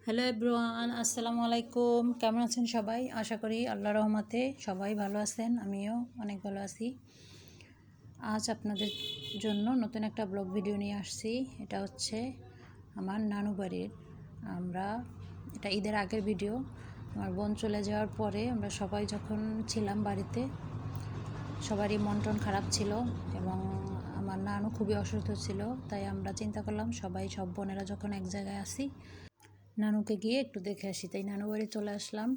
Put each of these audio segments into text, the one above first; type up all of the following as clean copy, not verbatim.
Hello everyone, আসসালামু আলাইকুম। কেমন আছেন সবাই? আশা করি আল্লাহর রহমতে সবাই ভালো আছেন। আমিও অনেক ভালো আছি। আজ আপনাদের জন্য নতুন একটা ব্লগ ভিডিও নিয়ে আসছি। এটা হচ্ছে আমার নানু বাড়ির। এটা ঈদের আগের ভিডিও। আমার বোন চলে যাওয়ার পরে আমরা সবাই যখন ছিলাম বাড়িতে, সবারই মন টন খারাপ ছিল এবং আমার নানু খুবই অসুস্থ ছিল। তাই আমরা চিন্তা করলাম সব বোনেরা যখন এক জায়গায় আসি, নানুকে গিয়ে একটু দেখে আসি। তাই নানু বাড়ি চলে আসলাম।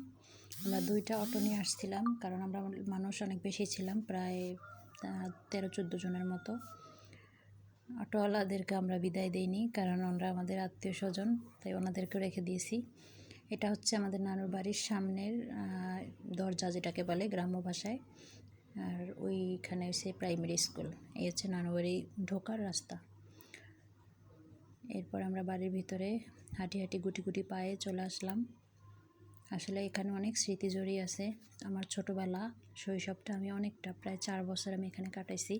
আমরা 2টা অটো নিয়ে আসছিলাম, কারণ আমরা মানুষ অনেক বেশি ছিলাম, প্রায় 13-14 জনের মতো। অটোওয়ালাদেরকে আমরা বিদায় দিইনি, কারণ ওনারা আমাদের আত্মীয় স্বজন, তাই ওনাদেরকেও রেখে দিয়েছি। এটা হচ্ছে আমাদের নানুর বাড়ির সামনের দরজা, যেটাকে বলে গ্রাম্য ভাষায়। আর ওইখানে হচ্ছে প্রাইমারি স্কুল। এই হচ্ছে নানু বাড়ি ঢোকার রাস্তা। এরপর আমরা বাড়ির ভিতরে হাঁটি হাঁটি গুটি গুটি পায়ে চলে আসলাম। আসলে এখানে অনেক স্মৃতি জড়িয়ে আছে। আমার ছোটোবেলা, শৈশবটা আমি অনেকটা, প্রায় 4 বছর আমি এখানে কাটাইছি।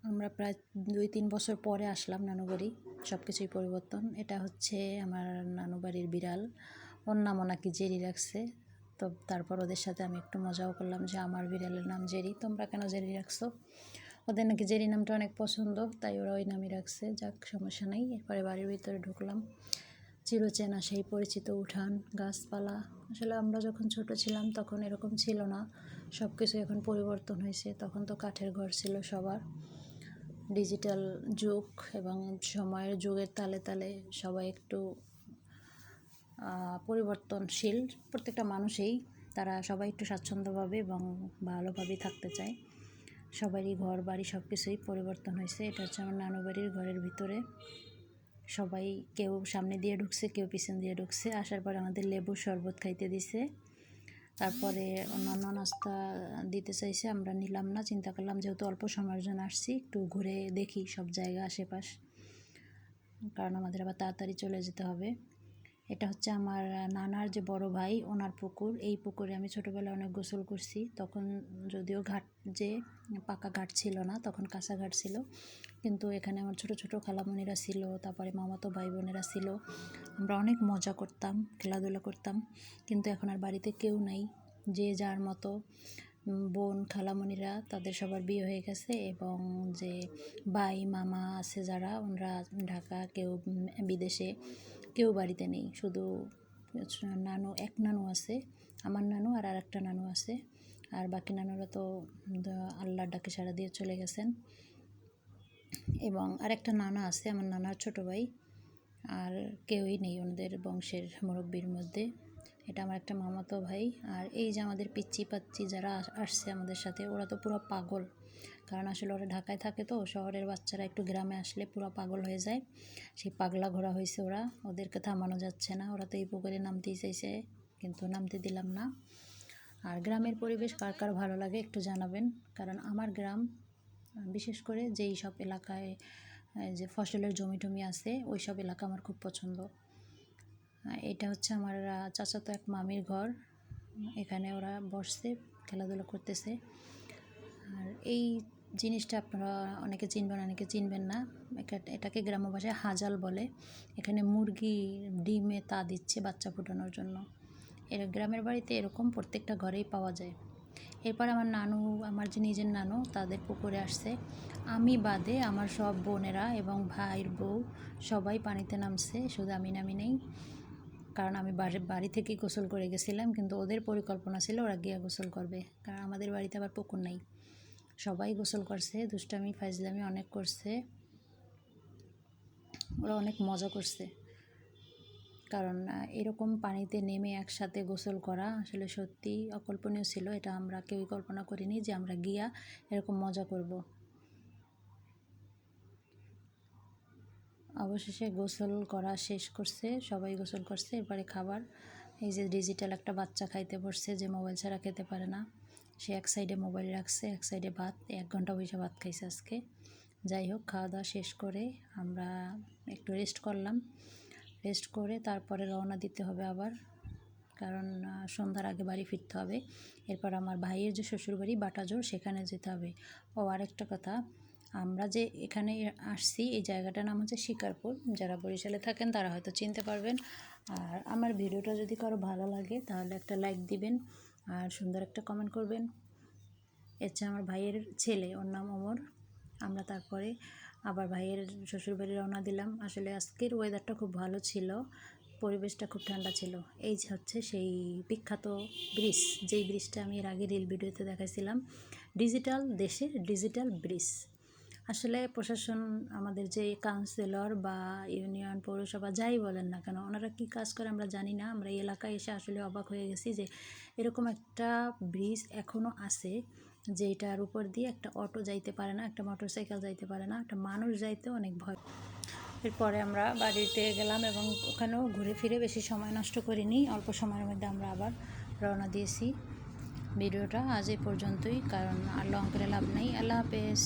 আমরা প্রায় 2-3 বছর পরে আসলাম নানু বাড়ি। সব কিছুই পরিবর্তন। এটা হচ্ছে আমার নানু বাড়ির বিড়াল। ওর নামও নাকি জেরি রাখছে। তো তারপর ওদের সাথে আমি একটু মজাও করলাম যে আমার বিড়ালের নাম জেরি, তোমরা কেন জেরি রাখছো? ওদের নাকি জেরি নামটা অনেক পছন্দ, তাই ওরা ওই নামই রাখছে। যাক, সমস্যা নেই। এরপরে বাড়ির ভিতরে ঢুকলাম। চিরচেনা সেই পরিচিত উঠান, গাছপালা। আসলে আমরা যখন ছোট ছিলাম তখন এরকম ছিল না। সব কিছু এখন পরিবর্তন হয়েছে। তখন তো কাঠের ঘর ছিল সবার। ডিজিটাল যুগ এবং সময়ের যুগের তালে তালে সবাই একটু পরিবর্তনশীল। প্রত্যেকটা মানুষই, তারা সবাই একটু স্বাচ্ছন্দ্যভাবে এবং ভালোভাবেই থাকতে চায়। সবারই ঘর বাড়ি সব কিছুই পরিবর্তন হয়েছে। এটা হচ্ছে আমার নানু বাড়ির ঘরের ভিতরে। সবাই, কেউ সামনে দিয়ে ঢুকছে, কেউ পিছন দিয়ে ঢুকছে। আসার পরে আমাদের লেবুর শরবত খাইতে দিছে। তারপরে অন্যান্য নাস্তা দিতে চাইছে, আমরা নিলাম না। চিন্তা করলাম যেহেতু অল্প সময়ের জন্য আসছি, একটু ঘুরে দেখি সব জায়গা আশেপাশ, কারণ আমাদের আবার তাড়াতাড়ি চলে যেতে হবে। এটা হচ্ছে আমার নানার যে বড় ভাই, ওনার পুকুর। এই পুকুরে আমি ছোটোবেলায় অনেক গোসল করছি। তখন যদিও ঘাট, যে পাকা ঘাট ছিল না, তখন কাঁচা ঘাট ছিল, কিন্তু এখানে আমার ছোট ছোট খালামণিরা ছিল, তারপরে মামাতো ভাই বোনেরা ছিল। আমরা অনেক মজা করতাম, খেলাধুলা করতাম। কিন্তু এখন আর বাড়িতে কেউ নাই। যে যার মতো, বোন খালামণিরা তাদের সবার বিয়ে হয়ে গেছে, এবং যে ভাই মামা আছে যারা, ওনারা ঢাকা, কেউ বিদেশে, কেউ বাড়িতে নেই। শুধু এক নানু আছে, আমার নানু, আর আরেকটা নানু আছে। আর বাকি নানুরা তো আল্লাহর ডাকে সাড়া দিয়ে চলে গেছেন। এবং আরেকটা নানা আছে, আমার নানার ছোট ভাই। আর কেউই নেই ওনাদের বংশের মুরব্বীর মধ্যে। এটা আমার একটা মামাতো ভাই। আর এই যে আমাদের পিচ্চি পাচ্চি যারা আসছে আমাদের সাথে, ওরা তো পুরো পাগল। কারণ আসলে ওরা ঢাকায় থাকে, তো শহরের বাচ্চারা একটু গ্রামে আসলে পুরো পাগল হয়ে যায়। সেই পাগলা ঘোরা হয়েছে ওরা, ওদেরকে থামানো যাচ্ছে না। ওরা তো এই পুকুরে নামতেই চাইছে, কিন্তু নামতে দিলাম না। আর গ্রামের পরিবেশ কার কার ভালো লাগে একটু জানাবেন, কারণ আমার গ্রাম, বিশেষ করে যেই সব এলাকায় যে ফসলের জমি টমি আছে, ওই সব এলাকা আমার খুব পছন্দ। এটা হচ্ছে আমার চাচাতো এক মামির ঘর। এখানে ওরা বসছে, খেলাধুলা করতেছে। আর এই জিনিসটা আপনারা অনেকে চিনবেন, অনেকে চিনবেন না। এটাকে গ্রাম্য ভাষায় হাজাল বলে। এখানে মুরগি ডিমে তা দিচ্ছে বাচ্চা ফোটানোর জন্য। এর গ্রামের বাড়িতে এরকম প্রত্যেকটা ঘরেই পাওয়া যায়। এরপর আমার নানু, আমার যে নিজের নানু, তাদের পুকুরে আসছে। আমি বাদে আমার সব বোনেরা এবং ভাইয়ের বউ সবাই পানিতে নামছে, শুধু আমি নামি নেই। কারণ আমি বাড়ি থেকেই গোসল করে গেছিলাম, কিন্তু ওদের পরিকল্পনা ছিল ওরা গিয়ে গোসল করবে, কারণ আমাদের বাড়িতে আবার পুকুর নেই। সবাই গোসল করছে, দুষ্টামি ফাজলামি অনেক করছে, ওরা অনেক মজা করছে। কারণ এরকম পানিতে নেমে একসাথে গোসল করা আসলে সত্যি অকল্পনীয় ছিল। এটা আমরা কেউই কল্পনা করিনি যে আমরা গিয়া এরকম মজা করব। অবশেষে গোসল করা শেষ করছে, সবাই গোসল করছে। এরপরে খাবার, এই যে ডিজিটাল একটা বাচ্চা খাইতে বসছে, যে মোবাইল ছাড়া খেতে পারে না। সে এক সাইডে মোবাইল রাখছে, এক সাইডে ভাত। 1 ঘন্টা বসে ভাত খাইছে আজকে। যাই হোক, খাওয়া দাওয়া শেষ করে আমরা একটু রেস্ট করলাম। রেস্ট করে তারপরে রওনা দিতে হবে আবার, কারণ সন্ধ্যার আগে বাড়ি ফিরতে হবে। এরপর আমার ভাইয়ের যে শ্বশুরবাড়ি বাটাজোর, সেখানে যেতে হবে। ও আরেকটা কথা, আমরা যে এখানে আসছি এই জায়গাটার নাম হচ্ছে শিকারপুর। যারা বরিশালে থাকেন তারা হয়তো চিনতে পারবেন। আর আমার ভিডিওটা যদি কারো ভালো লাগে তাহলে একটা লাইক দিবেন আর সুন্দর একটা কমেন্ট করবেন। হচ্ছে আমার ভাইয়ের ছেলে, ওর নাম ওমর। আমরা তারপরে আবার ভাইয়ের শ্বশুরবাড়ি রওনা দিলাম। আসলে আজকের ওয়েদারটা খুব ভালো ছিল, পরিবেশটা খুব ঠান্ডা ছিল। এই যে হচ্ছে সেই বিখ্যাত ব্রিজ, যেই ব্রিজটা আমি এর আগে রিল ভিডিওতে দেখাইছিলাম, ডিজিটাল দেশের ডিজিটাল ব্রিজ। আসলে প্রশাসন, আমাদের যে কাউন্সিলর বা ইউনিয়ন পৌরসভা যাই বলেন না কেন, ওনারা কী কাজ করে আমরা জানি না। আমরা এই এলাকায় এসে আসলে অবাক হয়ে গেছি যে এরকম একটা ব্রিজ এখনও আছে, যেটার উপর দিয়ে একটা অটো যাইতে পারে না, একটা মোটরসাইকেল যাইতে পারে না, একটা মানুষ যাইতে অনেক ভয়। এরপরে আমরা বাড়িতে গেলাম এবং ওখানেও ঘুরে ফিরে বেশি সময় নষ্ট করিনি, অল্প সময়ের মধ্যে আমরা আবার রওনা দিয়েছি। ভিডিওটা আজ এই পর্যন্তই, কারণ আর লং করে লাভ নেই। আল্লাহ হাফেজ।